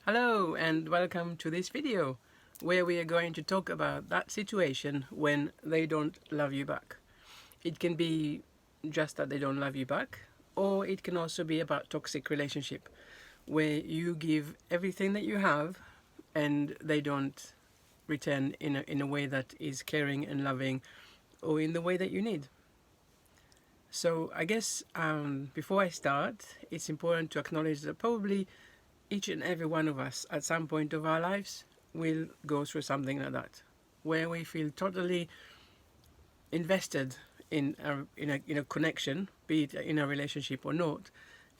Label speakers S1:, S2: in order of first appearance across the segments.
S1: Hello and welcome to this video where we are going to talk about that situation when they don't love you back. It can be just that they don't love you back, or it can also be about toxic relationship where you give everything that you have and they don't return in a way that is caring and loving or in the way that you need. So I guess before I start, it's important to acknowledge that probably each and every one of us at some point of our lives will go through something like that, where we feel totally invested in a connection, be it in a relationship or not,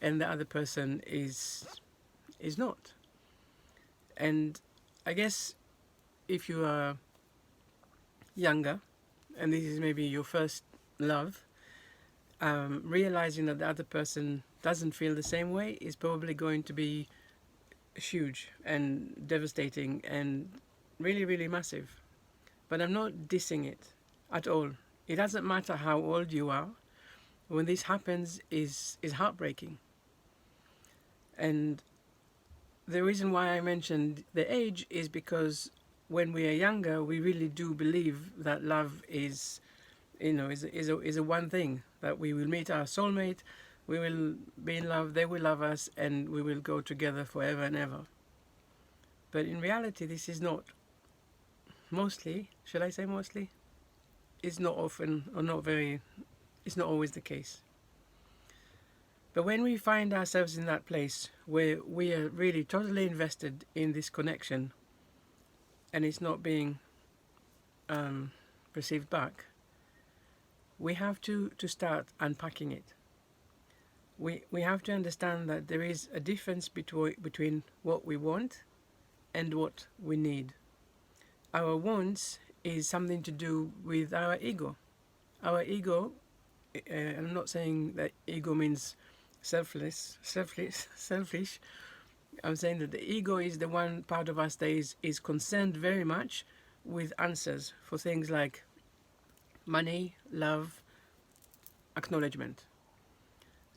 S1: and the other person is not. And I guess if you are younger, and this is maybe your first love, realizing that the other person doesn't feel the same way is probably going to be huge and devastating and really, really massive. But I'm not dissing it at all. It doesn't matter how old you are. When this happens is heartbreaking. And the reason why I mentioned the age is because when we are younger, we really do believe that love is a one thing, that we will meet our soulmate, we will be in love, they will love us, and we will go together forever and ever. But in reality, this is not mostly, shall I say mostly? It's not often or not very, it's not always the case. But when we find ourselves in that place where we are really totally invested in this connection and it's not being received back, we have to start unpacking it. We have to understand that there is a difference between what we want and what we need. Our wants is something to do with our ego. Our ego, I'm not saying that ego means selfish. I'm saying that the ego is the one part of us that is concerned very much with answers for things like money, love, acknowledgement.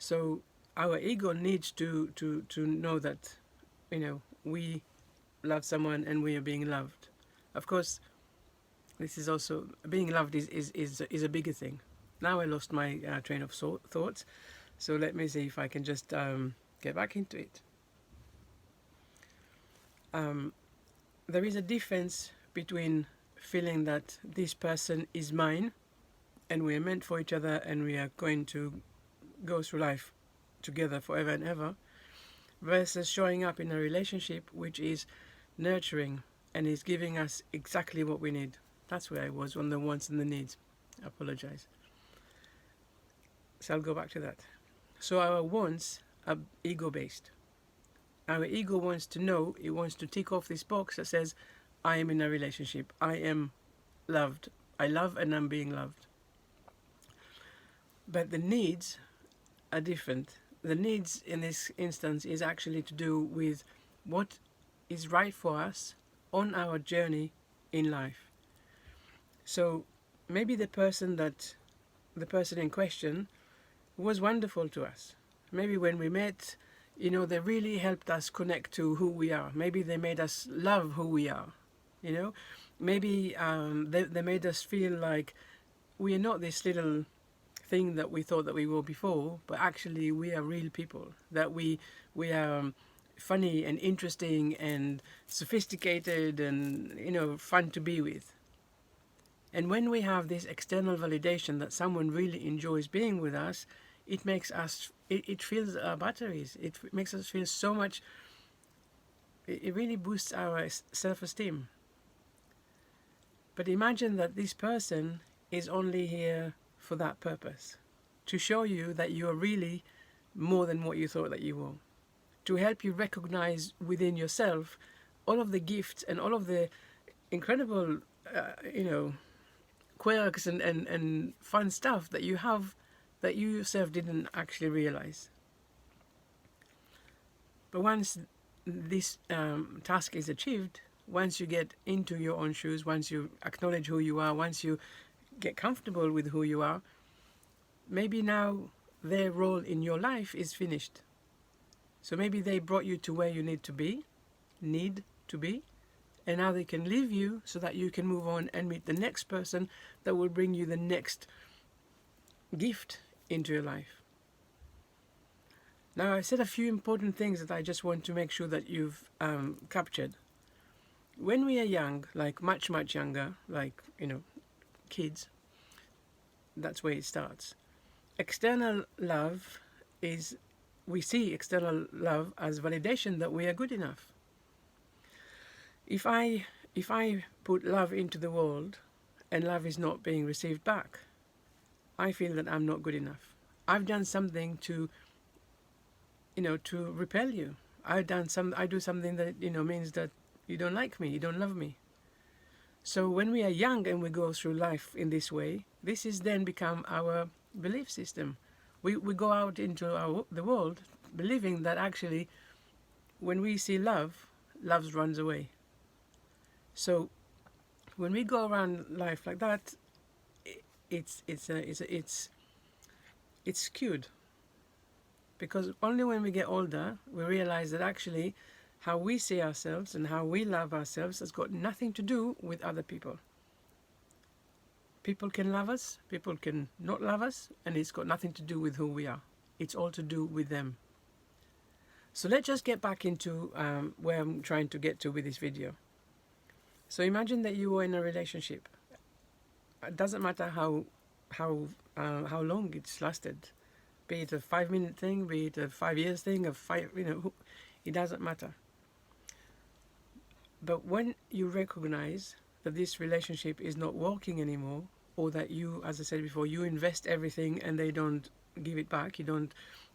S1: So our ego needs to know that, we love someone and we are being loved. Of course, this is also being loved is a bigger thing. Now I lost my train of thoughts, so let me see if I can just get back into it. There is a difference between feeling that this person is mine and we are meant for each other and we are going to go through life together forever and ever, versus showing up in a relationship which is nurturing and is giving us exactly what we need. That's where I was on the wants and the needs. I apologize. So I'll go back to that. So our wants are ego-based. Our ego wants to know, it wants to tick off this box that says, I am in a relationship, I am loved, I love and I'm being loved. But the needs are different. The needs in this instance is actually to do with what is right for us on our journey in life. So maybe the person in question was wonderful to us. Maybe when we met, they really helped us connect to who we are. Maybe they made us love who we are. Maybe they made us feel like we are not this little thing that we thought that we were before, but actually we are real people, that we are funny and interesting and sophisticated and fun to be with. And when we have this external validation that someone really enjoys being with us, it makes us, it fills our batteries, it makes us feel so much, it really boosts our self-esteem. But imagine that this person is only here for that purpose, to show you that you are really more than what you thought that you were, to help you recognize within yourself all of the gifts and all of the incredible quirks and fun stuff that you have that you yourself didn't actually realize. But once this task is achieved, once you get into your own shoes, once you acknowledge who you are, once you get comfortable with who you are, maybe now their role in your life is finished. So maybe they brought you to where you need to be, need to be, and now they can leave you so that you can move on and meet the next person that will bring you the next gift into your life. Now, I said a few important things that I just want to make sure that you've captured. When we are young, like much, much younger, like, kids, that's where it starts. External love is, we see external love as validation that we are good enough. If I put love into the world and love is not being received back, I feel that I'm not good enough. I've done something to repel you. I do something that means that you don't like me, you don't love me. So when we are young and we go through life in this way, this is then become our belief system. We go out into the world believing that actually when we see love runs away. So when we go around life like that, it's skewed. Because only when we get older, we realize that actually how we see ourselves and how we love ourselves has got nothing to do with other people. People can love us, people can not love us, and it's got nothing to do with who we are. It's all to do with them. So let's just get back into where I'm trying to get to with this video. So imagine that you were in a relationship. It doesn't matter how long it's lasted. Be it a 5-minute thing, be it a 5 years thing, it doesn't matter. But when you recognize that this relationship is not working anymore, or that you, as I said before, you invest everything and they don't give it back, you don't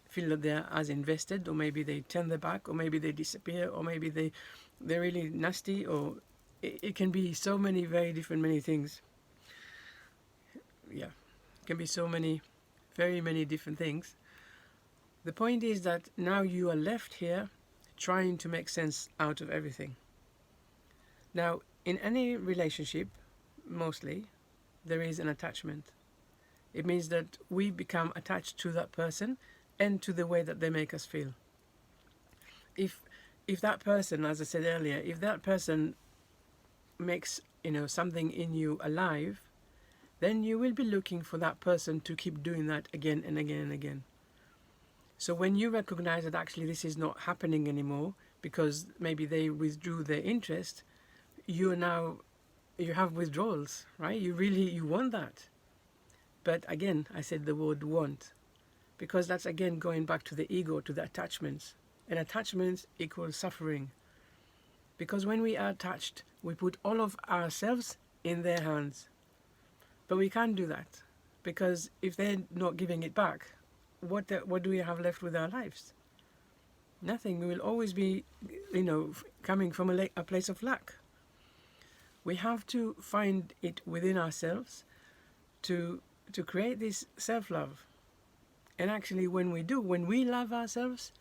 S1: feel that they're as invested, or maybe they turn their back, or maybe they disappear, or maybe they're really nasty, or it can be so many many things. Yeah, it can be so many, very many different things. The point is that now you are left here trying to make sense out of everything. Now, in any relationship, mostly, there is an attachment. It means that we become attached to that person and to the way that they make us feel. If that person, as I said earlier, if that person makes something in you alive, then you will be looking for that person to keep doing that again and again and again. So when you recognize that actually this is not happening anymore because maybe they withdrew their interest, you have withdrawals, right? You want that. But again, I said the word want, because that's again going back to the ego, to the attachments. And attachments equals suffering. Because when we are attached, we put all of ourselves in their hands. But we can't do that, because if they're not giving it back, what do we have left with our lives? Nothing. We will always be, coming from a place of lack. We have to find it within ourselves to create this self-love. And actually, when we love ourselves,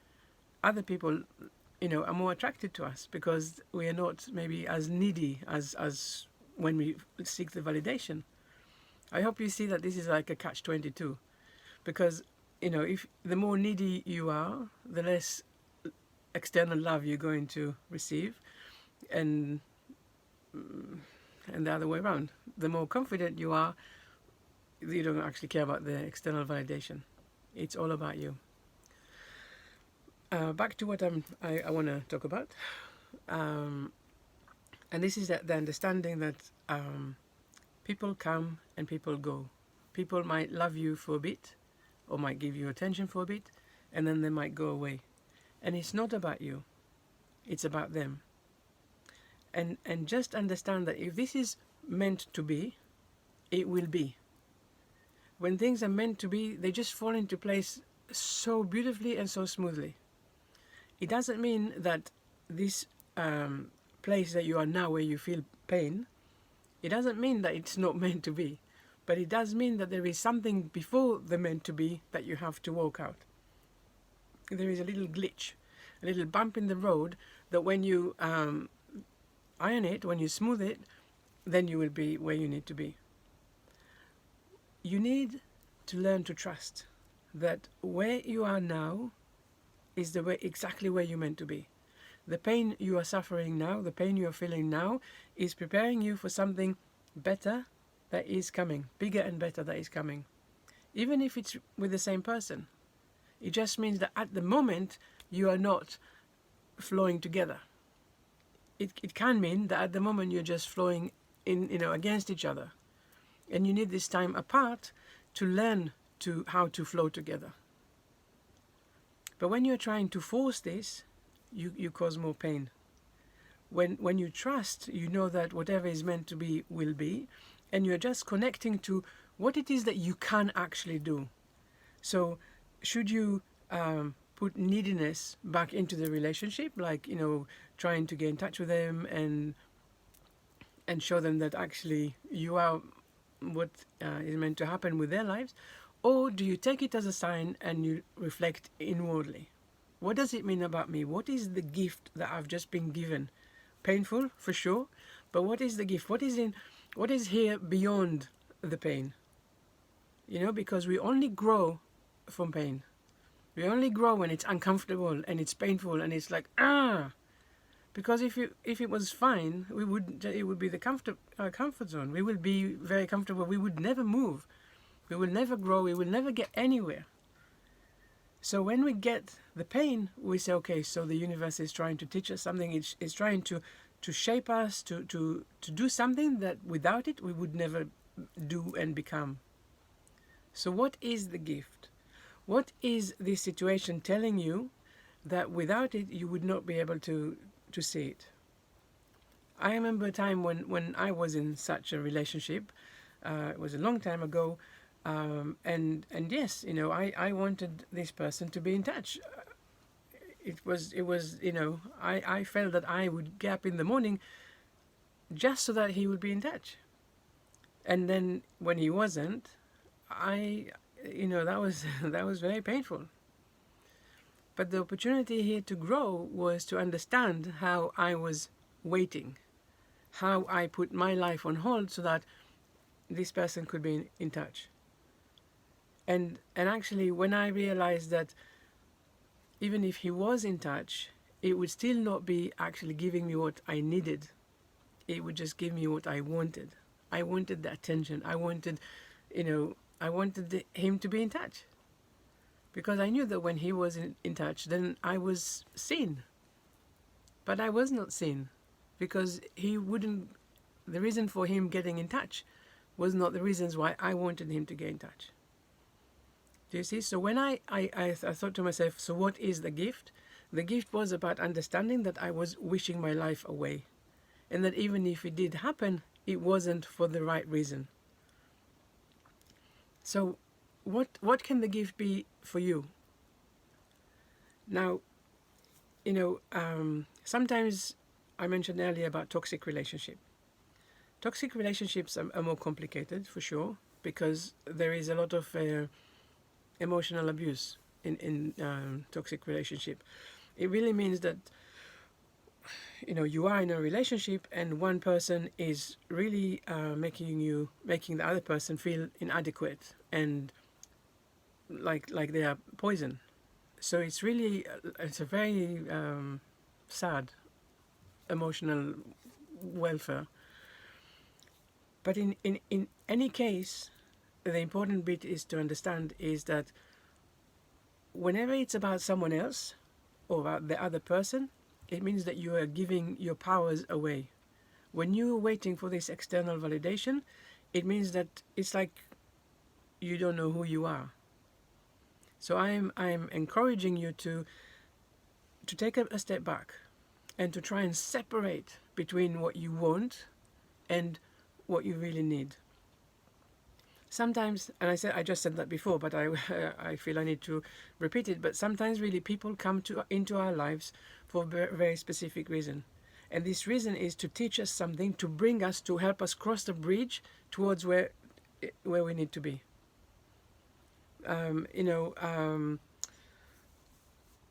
S1: other people, are more attracted to us, because we are not maybe as needy as when we seek the validation. I hope you see that this is like a catch-22, because if the more needy you are, the less external love you're going to receive, and the other way around. The more confident you are, you don't actually care about the external validation. It's all about you. Back to what I want to talk about, and this is the understanding that people come and people go. People might love you for a bit, or might give you attention for a bit, and then they might go away. And it's not about you, it's about them. And just understand that if this is meant to be, it will be. When things are meant to be, they just fall into place so beautifully and so smoothly. It doesn't mean that this place that you are now, where you feel pain, it doesn't mean that it's not meant to be. But it does mean that there is something before the meant to be that you have to walk out. There is a little glitch, a little bump in the road that when you iron it, when you smooth it, then you will be where you need to be. You need to learn to trust that where you are now is exactly where you're meant to be. The pain you are suffering now, the pain you are feeling now, is preparing you for something better that is coming, bigger and better that is coming. Even if it's with the same person. It just means that at the moment you are not flowing together. It can mean that at the moment you're just flowing in, against each other. And you need this time apart to learn to how to flow together. But when you're trying to force this, you cause more pain. When you trust, you know that whatever is meant to be will be, and you're just connecting to what it is that you can actually do. So should you put neediness back into the relationship, like, trying to get in touch with them and show them that actually you are what is meant to happen with their lives? Or do you take it as a sign and you reflect inwardly? What does it mean about me? What is the gift that I've just been given? Painful, for sure, but what is the gift? What is here beyond the pain? Because we only grow from pain. We only grow when it's uncomfortable and it's painful and it's like, because if it was fine, it would be the comfort zone. We would be very comfortable. We would never move. We will never grow. We will never get anywhere. So when we get the pain, we say, okay, so the universe is trying to teach us something. It's trying to shape us, to do something that without it we would never do and become. So what is the gift? What is this situation telling you that without it you would not be able to see it? I remember a time when I was in such a relationship. It was a long time ago. And yes, I wanted this person to be in touch. It was I felt that I would get up in the morning just so that he would be in touch. And then when he wasn't, that was that was very painful. But the opportunity here to grow was to understand how I was waiting, how I put my life on hold so that this person could be in touch. And actually, when I realized that even if he was in touch, it would still not be actually giving me what I needed. It would just give me what I wanted. I wanted the attention. I wanted him to be in touch. Because I knew that when he was in touch, then I was seen. But I was not seen. Because the reason for him getting in touch was not the reasons why I wanted him to get in touch. Do you see? So when I thought to myself, so what is the gift? The gift was about understanding that I was wishing my life away. And that even if it did happen, it wasn't for the right reason. So what can the gift be for you? Now, sometimes I mentioned earlier about toxic relationship. Toxic relationships are more complicated, for sure, because there is a lot of emotional abuse in toxic relationship. It really means that you are in a relationship and one person is really making the other person feel inadequate and like they are poison. So it's a very sad emotional welfare. But in any case, the important bit is to understand is that whenever it's about someone else or about the other person, it means that you are giving your powers away. When you are waiting for this external validation, it means that it's like you don't know who you are. So I'm encouraging you to take a step back and to try and separate between what you want and what you really need. Sometimes, and I just said that before, but I feel I need to repeat it. But sometimes, really, people come into our lives for a very specific reason, and this reason is to teach us something, to bring us, to help us cross the bridge towards where we need to be.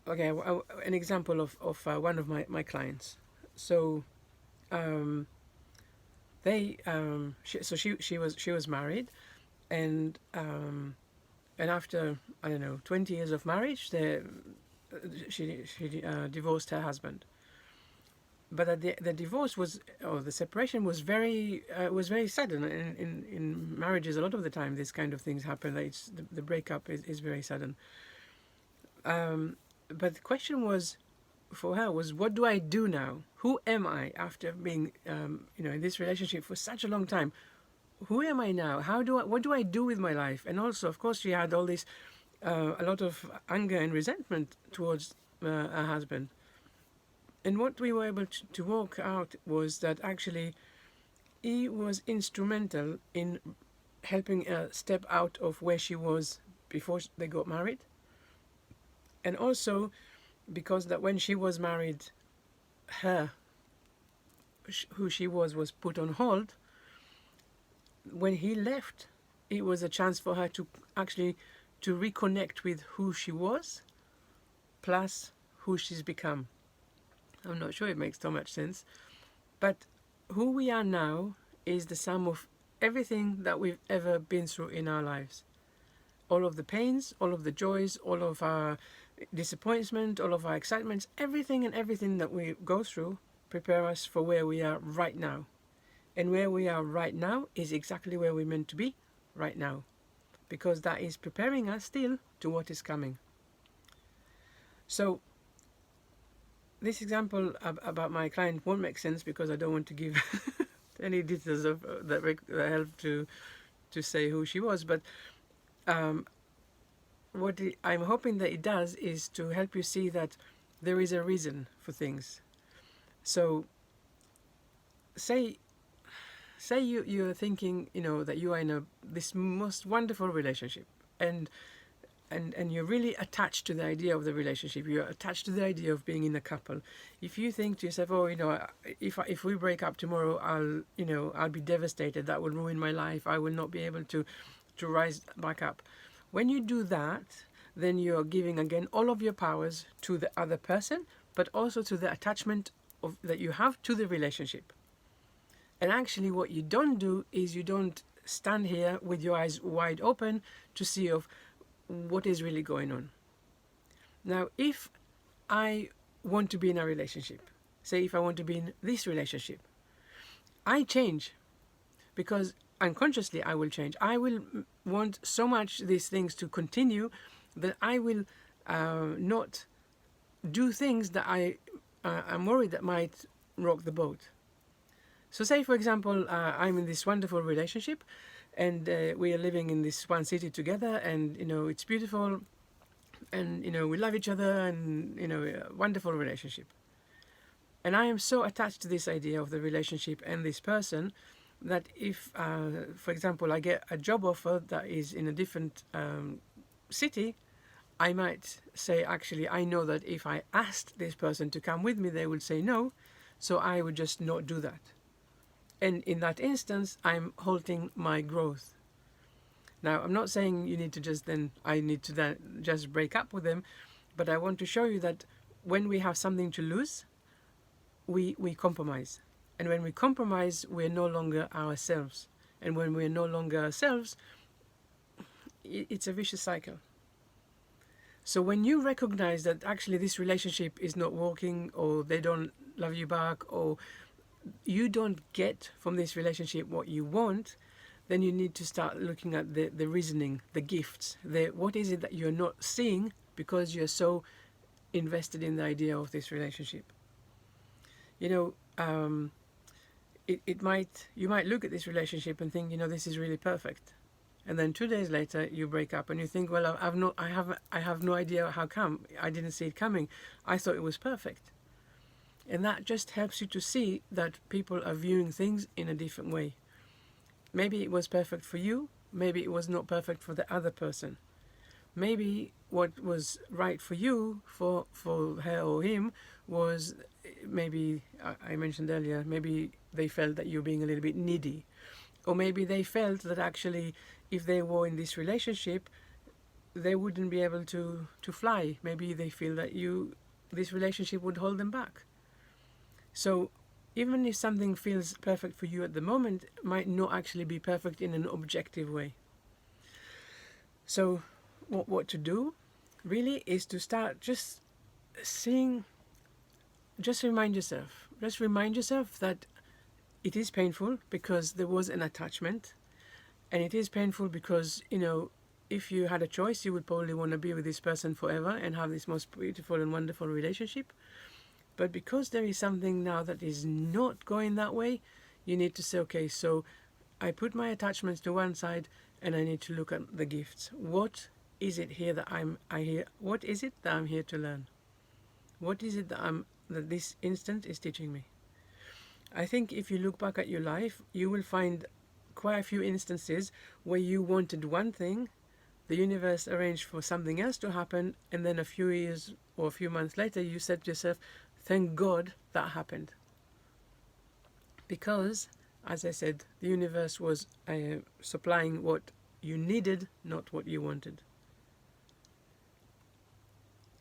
S1: Okay, an example of one of my clients. So, she was married. And after, I don't know, 20 years of marriage, she divorced her husband. but the divorce was, or the separation was very sudden. In marriages, a lot of the time, this kind of things happen. Like the breakup is very sudden. But the question was, for her, was what do I do now? Who am I after being, in this relationship for such a long time? Who am I now? What do I do with my life? And also, of course, she had all this, a lot of anger and resentment towards her husband. And what we were able to work out was that actually he was instrumental in helping her step out of where she was before they got married. And also because that when she was married, her, who she was put on hold. When he left, it was a chance for her to actually to reconnect with who she was, plus who she's become. I'm not sure it makes so much sense, but who we are now is the sum of everything that we've ever been through in our lives. All of the pains, all of the joys, all of our disappointment, all of our excitements, everything and everything that we go through prepare us for where we are right now. And where we are right now is exactly where we're meant to be right now, because that is preparing us still to what is coming. So this example about my client won't make sense because I don't want to give any details of that help to say who she was. But I'm hoping that it does is to help you see that there is a reason for things. So say you're thinking, that you are in this most wonderful relationship, and you're really attached to the idea of the relationship. You're attached to the idea of being in a couple. If you think to yourself, oh, if we break up tomorrow, I'll be devastated. That will ruin my life. I will not be able to rise back up. When you do that, then you're giving again all of your powers to the other person, but also to the attachment that you have to the relationship. And actually what you don't do is you don't stand here with your eyes wide open to see of what is really going on. Now, if I want to be in a relationship, say if I want to be in this relationship, I change because unconsciously I will change. I will want so much these things to continue that I will not do things that I'm worried that might rock the boat. So say, for example, I'm in this wonderful relationship and we are living in this one city together, and, it's beautiful and, we love each other and, a wonderful relationship. And I am so attached to this idea of the relationship and this person that if, for example, I get a job offer that is in a different city, I might say, actually, I know that if I asked this person to come with me, they would say no, so I would just not do that. And in that instance, I'm halting my growth. Now, I'm not saying you need to I need to then just break up with them, but I want to show you that when we have something to lose, we compromise. And when we compromise, we're no longer ourselves. And when we're no longer ourselves, it's a vicious cycle. So when you recognize that actually this relationship is not working, or they don't love you back, or you don't get from this relationship what you want, then you need to start looking at the reasoning, the gifts, what is it that you're not seeing because you're so invested in the idea of this relationship. You might look at this relationship and think, this is really perfect, and then 2 days later you break up and you think, well, I have no idea how come. I didn't see it coming. I thought it was perfect. And that just helps you to see that people are viewing things in a different way. Maybe it was perfect for you, maybe it was not perfect for the other person. Maybe what was right for you, for her or him, was maybe, I mentioned earlier, maybe they felt that you're being a little bit needy. Or maybe they felt that actually if they were in this relationship, they wouldn't be able to fly. Maybe they feel that this relationship would hold them back. So even if something feels perfect for you at the moment, it might not actually be perfect in an objective way. So what to do really is to start just seeing just remind yourself. Just remind yourself that it is painful because there was an attachment, and it is painful because, you know, if you had a choice, you would probably want to be with this person forever and have this most beautiful and wonderful relationship. But because there is something now that is not going that way, you need to say, okay, so I put my attachments to one side and I need to look at the gifts. What is it here that what is it that I'm here to learn? What is it that this instant is teaching me? I think if you look back at your life, you will find quite a few instances where you wanted one thing, the universe arranged for something else to happen, and then a few years or a few months later, you said to yourself, thank God that happened. Because, as I said, the universe was supplying what you needed, not what you wanted.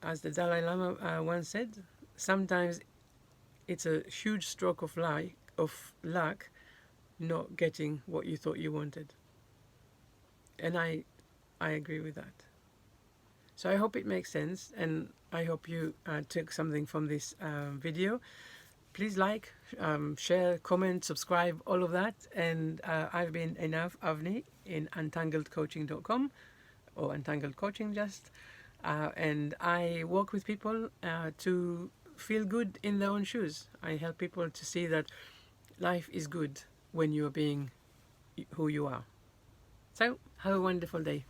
S1: As the Dalai Lama once said, sometimes it's a huge stroke of luck not getting what you thought you wanted. And I agree with that. So I hope it makes sense, and I hope you took something from this video. Please like, share, comment, subscribe, all of that. And I've been Enav Avni in untangledcoaching.com, or Untangled Coaching just. And I work with people to feel good in their own shoes. I help people to see that life is good when you are being who you are. So, have a wonderful day.